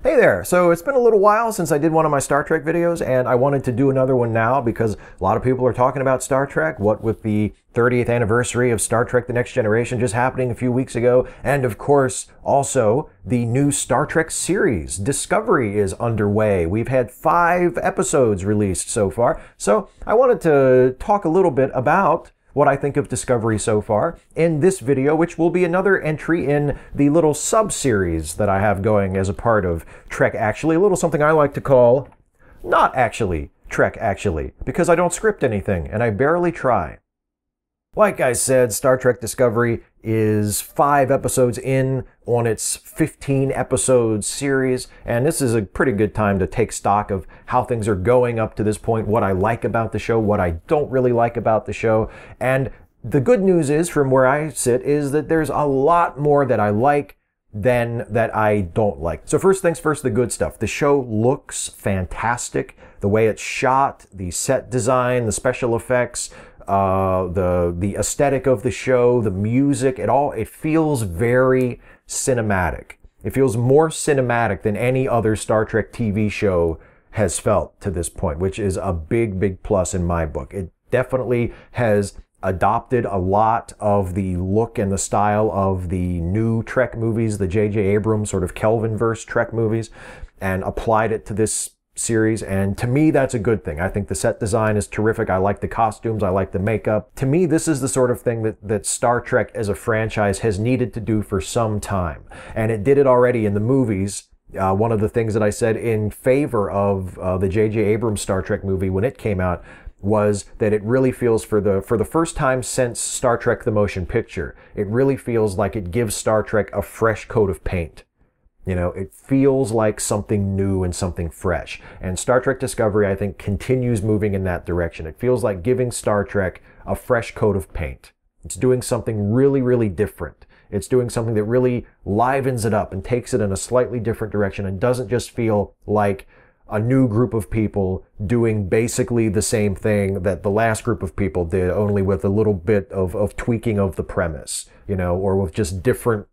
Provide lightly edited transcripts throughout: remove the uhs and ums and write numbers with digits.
Hey there! So it's been a little while since I did one of my Star Trek videos, and I wanted to do another one now because a lot of people are talking about Star Trek, what with the 30th anniversary of Star Trek The Next Generation just happening a few weeks ago, and of course, also the new Star Trek series, Discovery, is underway. We've had 5 episodes released so far, so I wanted to talk a little bit about what I think of Discovery so far in this video, which will be another entry in the little sub-series that I have going as a part of Trek Actually, a little something I like to call Not Actually Trek Actually, because I don't script anything, and I barely try. Like I said, Star Trek Discovery is 5 episodes in on its 15-episode series, and this is a pretty good time to take stock of how things are going up to this point, what I like about the show, what I don't really like about the show. And the good news is, from where I sit, is that there's a lot more that I like than that I don't like. So first things first, the good stuff. The show looks fantastic. The way it's shot, the set design, the special effects, the aesthetic of the show, the music, it feels very cinematic. It feels more cinematic than any other Star Trek TV show has felt to this point, which is a big, big plus in my book. It definitely has adopted a lot of the look and the style of the new Trek movies, the J.J. Abrams sort of Kelvinverse Trek movies, and applied it to this series, and to me that's a good thing. I think the set design is terrific. I like the costumes, I like the makeup. To me, this is the sort of thing that Star Trek as a franchise has needed to do for some time, and it did it already in the movies. One of the things that I said in favor of the J.J. Abrams Star Trek movie when it came out was that it really feels, for the first time since Star Trek the Motion Picture, it really feels like it gives Star Trek a fresh coat of paint. You know, it feels like something new and something fresh. And Star Trek Discovery, I think, continues moving in that direction. It feels like giving Star Trek a fresh coat of paint. It's doing something really, really different. It's doing something that really livens it up and takes it in a slightly different direction and doesn't just feel like a new group of people doing basically the same thing that the last group of people did, only with a little bit of tweaking of the premise, you know, or with just different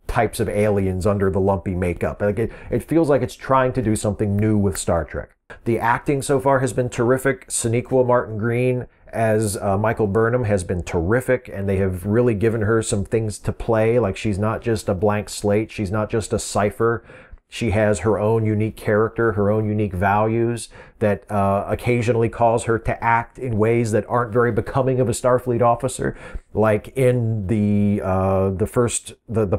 types of aliens under the lumpy makeup. Like it feels like it's trying to do something new with Star Trek. The acting so far has been terrific. Sonequa Martin Green as Michael Burnham has been terrific, and they have really given her some things to play. Like, she's not just a blank slate. She's not just a cipher. She has her own unique character, her own unique values that occasionally cause her to act in ways that aren't very becoming of a Starfleet officer. Like in the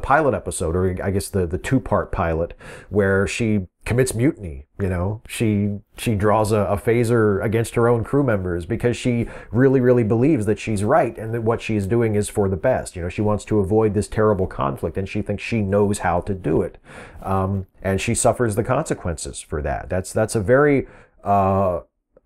pilot episode, or I guess the 2-part pilot, where she commits mutiny. You know, she draws a phaser against her own crew members because she really, really believes that she's right and that what she's doing is for the best. You know, she wants to avoid this terrible conflict, and she thinks she knows how to do it. And she suffers the consequences for that. That's a very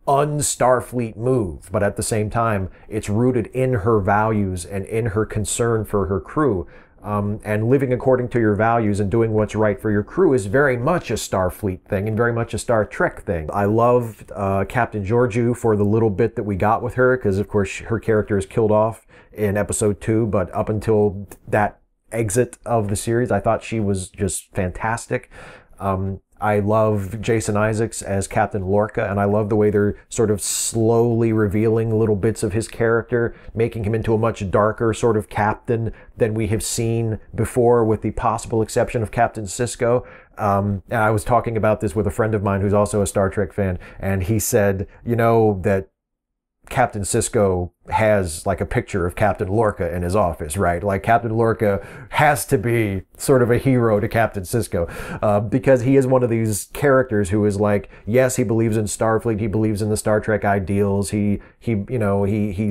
un-Starfleet move, but at the same time, it's rooted in her values and in her concern for her crew. And living according to your values and doing what's right for your crew is very much a Starfleet thing and very much a Star Trek thing. I loved Captain Georgiou for the little bit that we got with her, because of course her character is killed off in episode 2, but up until that exit of the series, I thought she was just fantastic. I love Jason Isaacs as Captain Lorca, and I love the way they're sort of slowly revealing little bits of his character, making him into a much darker sort of captain than we have seen before, with the possible exception of Captain Sisko. And I was talking about this with a friend of mine who's also a Star Trek fan, and he said, you know, that Captain Sisko has like a picture of Captain Lorca in his office, right? Like, Captain Lorca has to be sort of a hero to Captain Sisko, because he is one of these characters who is like, yes, he believes in Starfleet, he believes in the Star Trek ideals, he's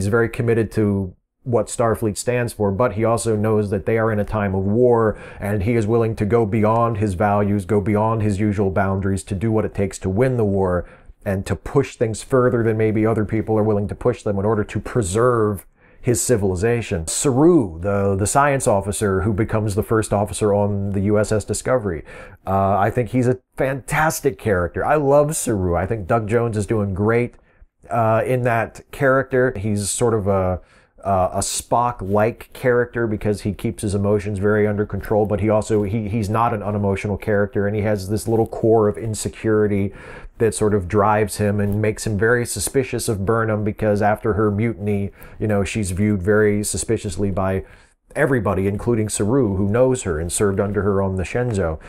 very committed to what Starfleet stands for, but he also knows that they are in a time of war, and he is willing to go beyond his values, go beyond his usual boundaries to do what it takes to win the war, and to push things further than maybe other people are willing to push them in order to preserve his civilization. Saru, the science officer who becomes the first officer on the USS Discovery, I think he's a fantastic character. I love Saru. I think Doug Jones is doing great in that character. He's sort of a a Spock-like character because he keeps his emotions very under control, but he's not an unemotional character, and he has this little core of insecurity that sort of drives him and makes him very suspicious of Burnham, because after her mutiny, she's viewed very suspiciously by everybody, including Saru, who knows her and served under her on the Shenzhou.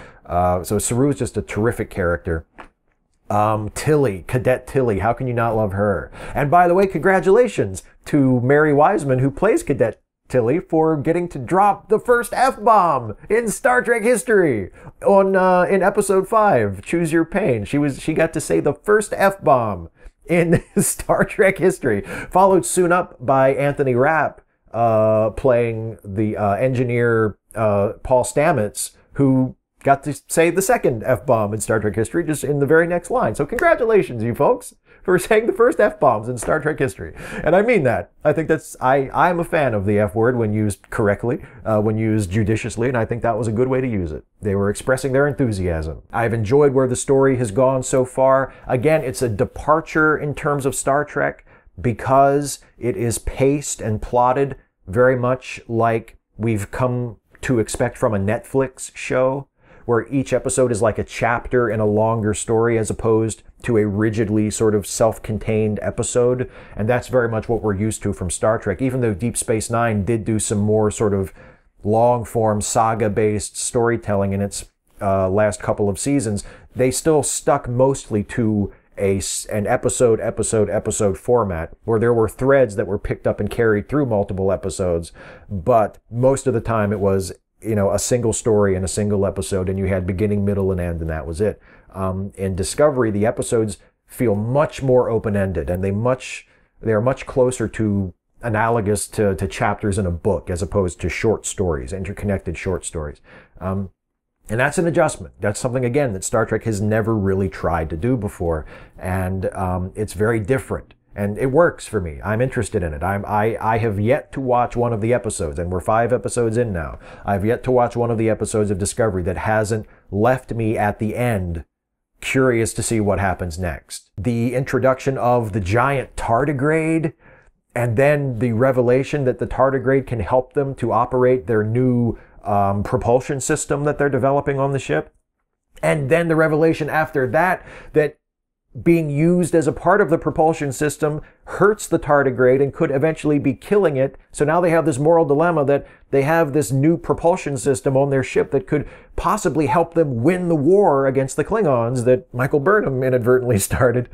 So Saru is just a terrific character. Tilly, Cadet Tilly, how can you not love her? And by the way, congratulations to Mary Wiseman, who plays Cadet Tilly, for getting to drop the first F-bomb in Star Trek history in episode 5, Choose Your Pain. She got to say the first F-bomb in Star Trek history, followed soon up by Anthony Rapp playing the engineer Paul Stamets, who got to say the second F-bomb in Star Trek history just in the very next line. So congratulations, you folks, for saying the first F-bombs in Star Trek history. And I mean that. I think I'm a fan of the F-word when used correctly, when used judiciously, and I think that was a good way to use it. They were expressing their enthusiasm. I've enjoyed where the story has gone so far. Again, it's a departure in terms of Star Trek because it is paced and plotted very much like we've come to expect from a Netflix show, where each episode is like a chapter in a longer story as opposed to a rigidly sort of self-contained episode. And that's very much what we're used to from Star Trek. Even though Deep Space Nine did do some more sort of long-form saga-based storytelling in its last couple of seasons, they still stuck mostly to an episode format, where there were threads that were picked up and carried through multiple episodes, but most of the time it was a single story in a single episode, and you had beginning, middle, and end, and that was it. In Discovery, the episodes feel much more open-ended, and they are much closer to analogous to chapters in a book as opposed to short stories, interconnected short stories. And that's an adjustment. That's something, again, that Star Trek has never really tried to do before, and it's very different. And it works for me. I'm interested in it. I have yet to watch one of the episodes, and we're 5 episodes in now. I've yet to watch one of the episodes of Discovery that hasn't left me at the end curious to see what happens next. The introduction of the giant tardigrade, and then the revelation that the tardigrade can help them to operate their new propulsion system that they're developing on the ship. And then the revelation after that being used as a part of the propulsion system hurts the tardigrade and could eventually be killing it. So now they have this moral dilemma that they have this new propulsion system on their ship that could possibly help them win the war against the Klingons that Michael Burnham inadvertently started.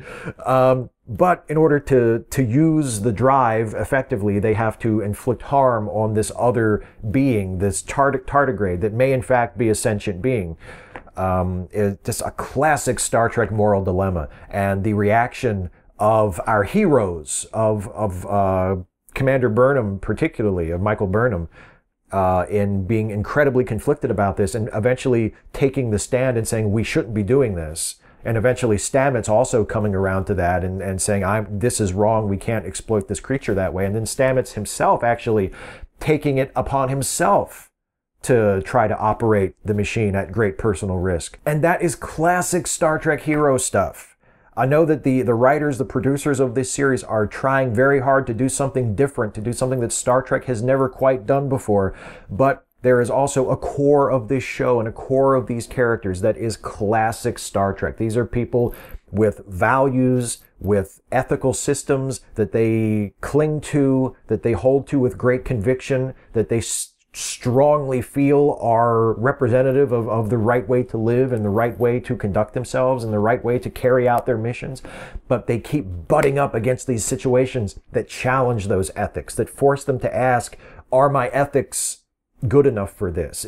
But in order to use the drive effectively, they have to inflict harm on this other being, this tardigrade that may in fact be a sentient being. It's just a classic Star Trek moral dilemma, and the reaction of our heroes, of Commander Burnham, particularly of Michael Burnham, in being incredibly conflicted about this, and eventually taking the stand and saying we shouldn't be doing this, and eventually Stamets also coming around to that and saying this is wrong, we can't exploit this creature that way, and then Stamets himself actually taking it upon himself to try to operate the machine at great personal risk. And that is classic Star Trek hero stuff. I know that the writers, the producers of this series are trying very hard to do something different, to do something that Star Trek has never quite done before, but there is also a core of this show and a core of these characters that is classic Star Trek. These are people with values, with ethical systems that they cling to, that they hold to with great conviction, that they strongly feel are representative of the right way to live and the right way to conduct themselves and the right way to carry out their missions. But they keep butting up against these situations that challenge those ethics, that force them to ask, are my ethics good enough for this?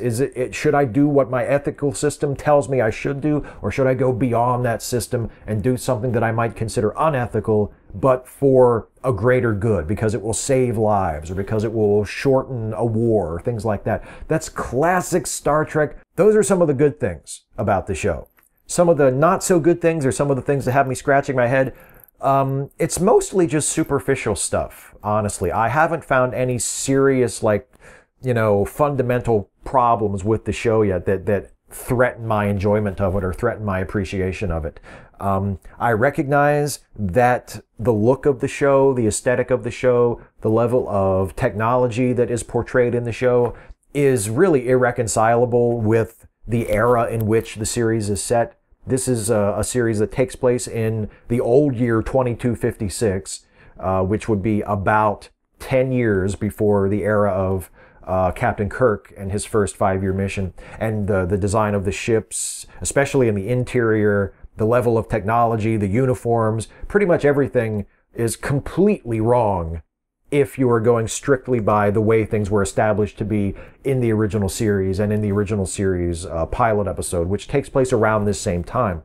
Should I do what my ethical system tells me I should do, or should I go beyond that system and do something that I might consider unethical, but for a greater good, because it will save lives, or because it will shorten a war, or things like that? That's classic Star Trek. Those are some of the good things about the show. Some of the not so good things, or some of the things that have me scratching my head, it's mostly just superficial stuff, honestly. I haven't found any serious, fundamental problems with the show yet that threaten my enjoyment of it or threaten my appreciation of it. I recognize that the look of the show, the aesthetic of the show, the level of technology that is portrayed in the show is really irreconcilable with the era in which the series is set. This is a series that takes place in the old year 2256, which would be about 10 years before the era of Captain Kirk and his first 5-year mission. And the design of the ships, especially in the interior, the level of technology, the uniforms, pretty much everything is completely wrong if you are going strictly by the way things were established to be in the original series and in the original series pilot episode, which takes place around this same time.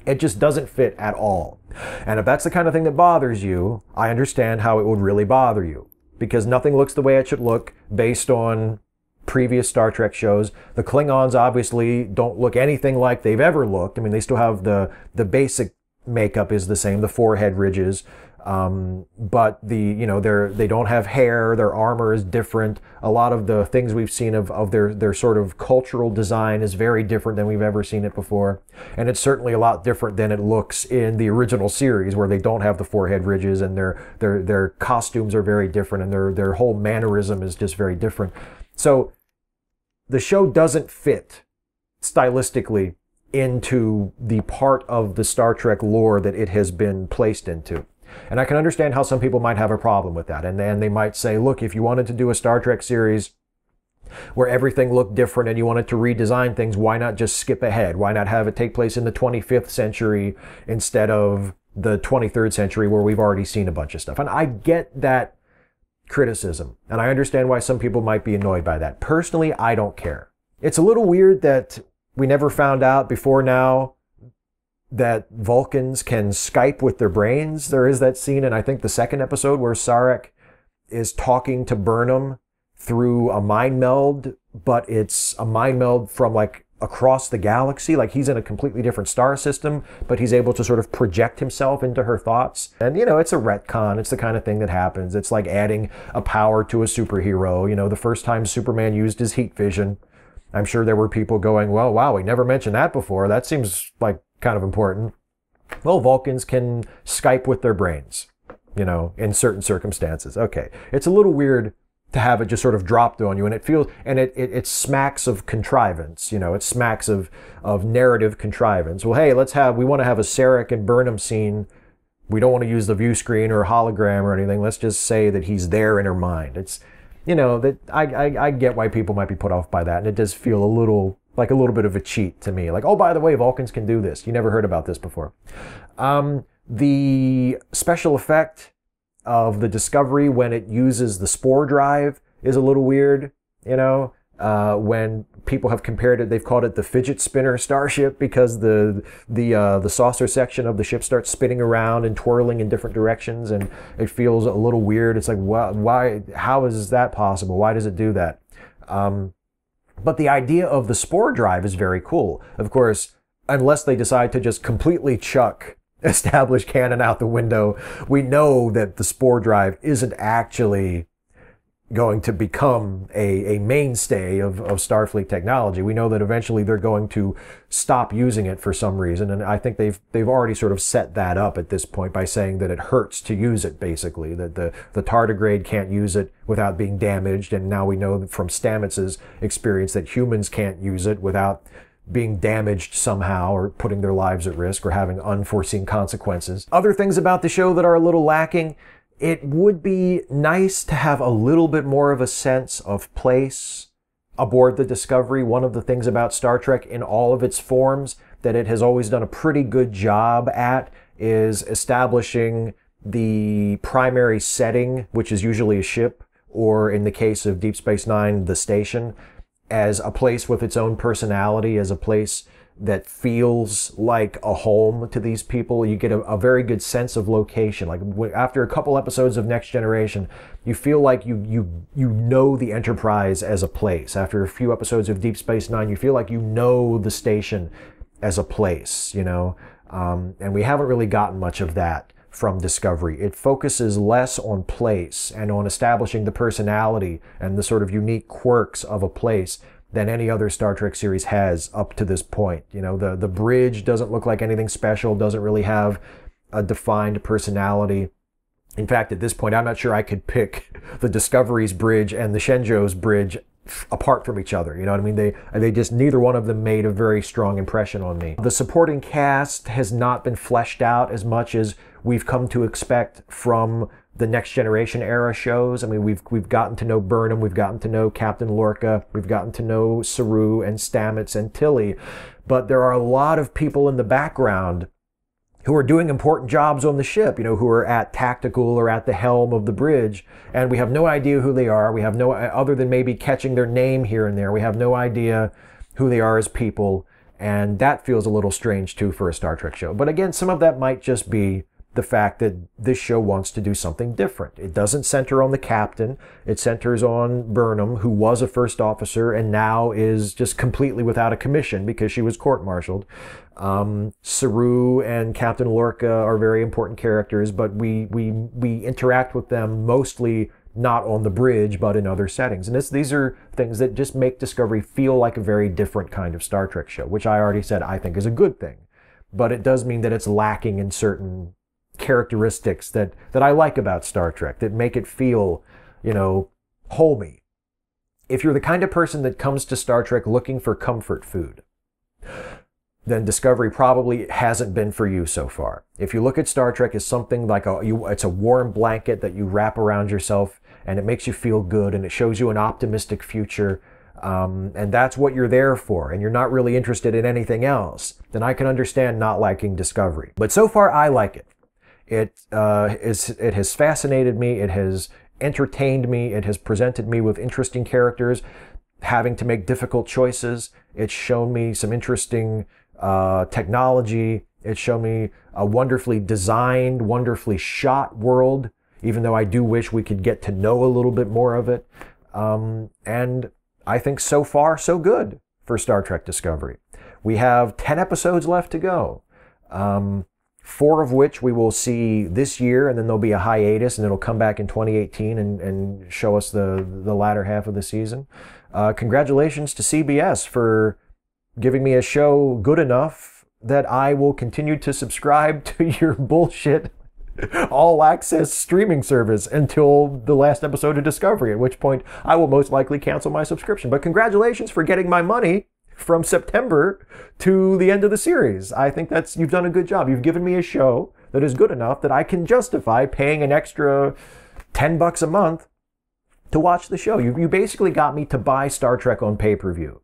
It just doesn't fit at all. And if that's the kind of thing that bothers you, I understand how it would really bother you, because nothing looks the way it should look based on previous Star Trek shows. The Klingons obviously don't look anything like they've ever looked. I mean, they still have the basic makeup is the same, the forehead ridges, but they don't have hair. Their armor is different. A lot of the things we've seen of their sort of cultural design is very different than we've ever seen it before, and it's certainly a lot different than it looks in the original series, where they don't have the forehead ridges, and their costumes are very different, and their whole mannerism is just very different. So the show doesn't fit stylistically into the part of the Star Trek lore that it has been placed into. And I can understand how some people might have a problem with that. And then they might say, look, if you wanted to do a Star Trek series where everything looked different and you wanted to redesign things, why not just skip ahead? Why not have it take place in the 25th century instead of the 23rd century, where we've already seen a bunch of stuff? And I get that criticism, and I understand why some people might be annoyed by that. Personally, I don't care. It's a little weird that we never found out before now that Vulcans can Skype with their brains. There is that scene in, I think, the second episode where Sarek is talking to Burnham through a mind meld, but it's a mind meld from like across the galaxy. Like he's in a completely different star system, but he's able to sort of project himself into her thoughts. And, it's a retcon. It's the kind of thing that happens. It's like adding a power to a superhero. The first time Superman used his heat vision, I'm sure there were people going, well, wow, we never mentioned that before. That seems like kind of important. Well, Vulcans can Skype with their brains, in certain circumstances. Okay. It's a little weird to have it just sort of dropped on you, and it feels, and it smacks of contrivance, it smacks of narrative contrivance. Well, hey, we want to have a Sarek and Burnham scene. We don't want to use the view screen or hologram or anything. Let's just say that he's there in her mind. It's, that I get why people might be put off by that, and it does feel a little bit of a cheat to me. Like, oh, by the way, Vulcans can do this. You never heard about this before. The special effect of the Discovery when it uses the spore drive is a little weird. When people have compared it, they've called it the fidget spinner starship, because the saucer section of the ship starts spinning around and twirling in different directions, and it feels a little weird. It's like, why? How is that possible? Why does it do that? But the idea of the spore drive is very cool. Of course, unless they decide to just completely chuck established canon out the window, we know that the spore drive isn't actually going to become a mainstay of Starfleet technology. We know that eventually they're going to stop using it for some reason, and I think they've already sort of set that up at this point by saying that it hurts to use it, basically, that the tardigrade can't use it without being damaged, and now we know from Stamets's experience that humans can't use it without being damaged somehow or putting their lives at risk or having unforeseen consequences. Other things about the show that are a little lacking: it would be nice to have a little bit more of a sense of place aboard the Discovery. One of the things about Star Trek in all of its forms that it has always done a pretty good job at is establishing the primary setting, which is usually a ship, or in the case of Deep Space Nine, the station, as a place with its own personality, as a place that feels like a home to these people. You get a very good sense of location. Like after a couple episodes of Next Generation, you feel like you know the Enterprise as a place. After a few episodes of Deep Space Nine, you feel like you know the station as a place, and we haven't really gotten much of that from Discovery. It focuses less on place and on establishing the personality and the sort of unique quirks of a place, than any other Star Trek series has up to this point. You know, the bridge doesn't look like anything special, doesn't really have a defined personality. In fact, at this point, I'm not sure I could pick the Discovery's bridge and the Shenzhou's bridge apart from each other. You know what I mean? They just, neither one of them made a very strong impression on me. The supporting cast has not been fleshed out as much as we've come to expect from the Next Generation era shows. I mean, we've gotten to know Burnham, we've gotten to know Captain Lorca, we've gotten to know Saru and Stamets and Tilly, but there are a lot of people in the background who are doing important jobs on the ship, you know, who are at tactical or at the helm of the bridge, and we have no idea who they are. We have no, other than maybe catching their name here and there, we have no idea who they are as people, and that feels a little strange too for a Star Trek show. But again, some of that might just be the fact that this show wants to do something different. It doesn't center on the captain. It centers on Burnham, who was a first officer and now is just completely without a commission because she was court-martialed. Saru and Captain Lorca are very important characters, but we interact with them mostly not on the bridge, but in other settings. And these are things that just make Discovery feel like a very different kind of Star Trek show, which I already said I think is a good thing. But it does mean that it's lacking in certain characteristics that I like about Star Trek, that make it feel, you know, homey. If you're the kind of person that comes to Star Trek looking for comfort food, then Discovery probably hasn't been for you so far. If you look at Star Trek as something like it's a warm blanket that you wrap around yourself and it makes you feel good and it shows you an optimistic future, and that's what you're there for, and you're not really interested in anything else, then I can understand not liking Discovery. But so far, I like it. It has fascinated me, it has entertained me, it has presented me with interesting characters, having to make difficult choices. It's shown me some interesting technology. It's shown me a wonderfully designed, wonderfully shot world, even though I do wish we could get to know a little bit more of it. And I think so far, so good for Star Trek Discovery. We have 10 episodes left to go. 4 of which we will see this year, and then there'll be a hiatus, and it'll come back in 2018 and show us the latter half of the season. Congratulations to CBS for giving me a show good enough that I will continue to subscribe to your bullshit all-access streaming service until the last episode of Discovery, at which point I will most likely cancel my subscription. But congratulations for getting my money from September to the end of the series. I think you've done a good job. You've given me a show that is good enough that I can justify paying an extra $10 a month to watch the show. You basically got me to buy Star Trek on pay-per-view.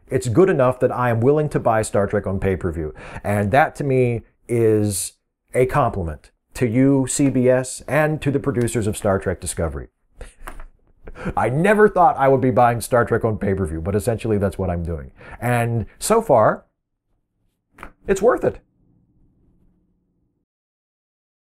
It's good enough that I am willing to buy Star Trek on pay-per-view. And that to me is a compliment to you, CBS, and to the producers of Star Trek Discovery. I never thought I would be buying Star Trek on pay-per-view, but essentially that's what I'm doing. And so far, it's worth it.